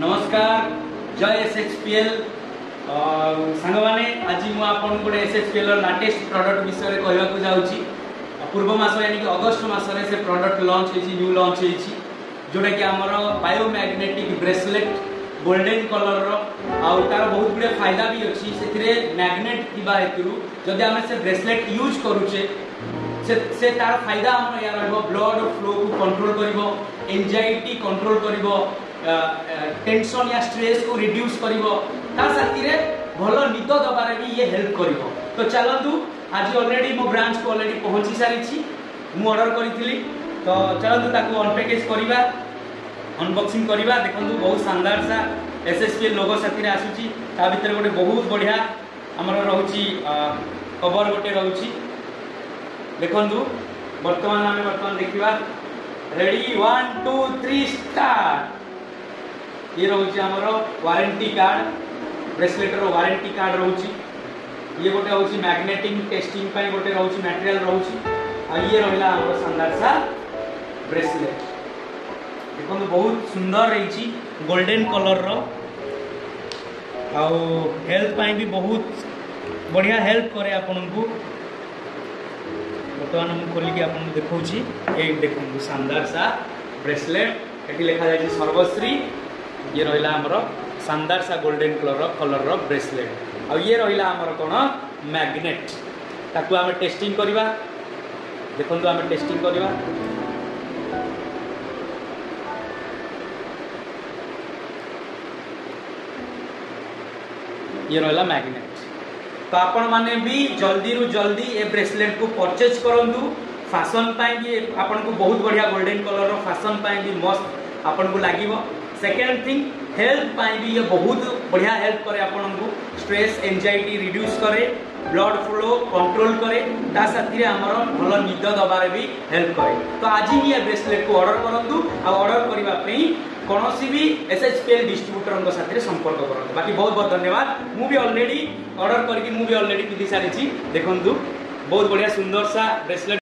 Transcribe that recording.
नमस्कार जय एसएचपीएल सांग मैंने आज मुझे गोटे एसएचपीएल लाटेस्ट प्रोडक्ट विषय में कहवाक जाऊँगी। पूर्व मास यानी कि अगस्ट मसरे से प्रोडक्ट लॉन्च होती न्यू लॉन्च होती जोटा कि आमर बायोमैग्नेटिक ब्रेसलेट गोल्डन कलर तार बहुत गुड़े फायदा भी अच्छी से मैग्नेट थी हेतु जदि आम से ब्रेसलेट यूज करुचे से तार फायदा आम या ब्लड फ्लो को कंट्रोल कर एंजाइटी कंट्रोल कर टेंशन या स्ट्रेस को रिड्यूस करिवो साथी भल निद दबारे भी ये हेल्प करिवो। तो चलतु आज ऑलरेडी मो ब्रांच को ऑलरेडी पहुंची सारी मु ऑर्डर करी तो चलतु ताको अनपैकेज करिवा अनबॉक्सिंग करिवा। देखंतु बहुत शानदार सा एसएसपीएल लोगो साथी आसुची ता भीतर गोटे बहुत बढ़िया हमर रहउची कवर गोटे रहउची। देखंतु वर्तमान देखिवा रेडी 1 2 3 स्टार्ट। ये रोचे आमर वारंटी कार्ड ब्रेसलेटर वारंटी कार्ड रोची। ये गोटे हूँ मैग्नेटिक टेस्टिंग पे गोटे रोची मटेरियल रोची। ये रहा आमर शानदार सा ब्रेसलेट देखो बहुत सुंदर रही गोल्डन कलर रो हेल्थ पाई भी बहुत बढ़िया हेल्प करे आपन को। बर्तमान मुझे खोलिकी आपन देखा ये देखो शानदार सा ब्रेसलेट ये लिखा जाए सर्वश्री। ये रहा आमर शानदार सा गोल्डन कलर रो ब्रेसलेट ये रहा आमर कौन मैग्नेट ताकू आम टेस्टिंग करवा। देखो आम टेस्टिंग करवा ये रहा मैग्नेट। तो आपण माने भी जल्दी रु जल्दी ये ब्रेसलेट को परचेज करंतु फैशन पाई भी आपन को बहुत बढ़िया गोल्डन कलर रो फैशन पाई भी मस्त आपन को लागिवो। सेकेंड थिंग हेल्थ पाई भी ये बहुत बढ़िया हेल्प करे आपन को स्ट्रेस एंजाइटी रिड्यूस करे ब्लड फ्लो कंट्रोल करे ता साथी हमर भल निद दबारे भी हेल्प करे। तो आज ही ये ब्रेसलेट को ऑर्डर करंतु आ ऑर्डर करबा पई कोनोसी भी एसएचपीएल डिस्ट्रीब्यूटर को साथ संपर्क करंतु। बाकी बहुत बहुत धन्यवाद। मु भी ऑलरेडी ऑर्डर करके मु भी ऑलरेडी पिधि सारी छी। देखंतु बहुत बढ़िया सुंदर सा ब्रेसलेट।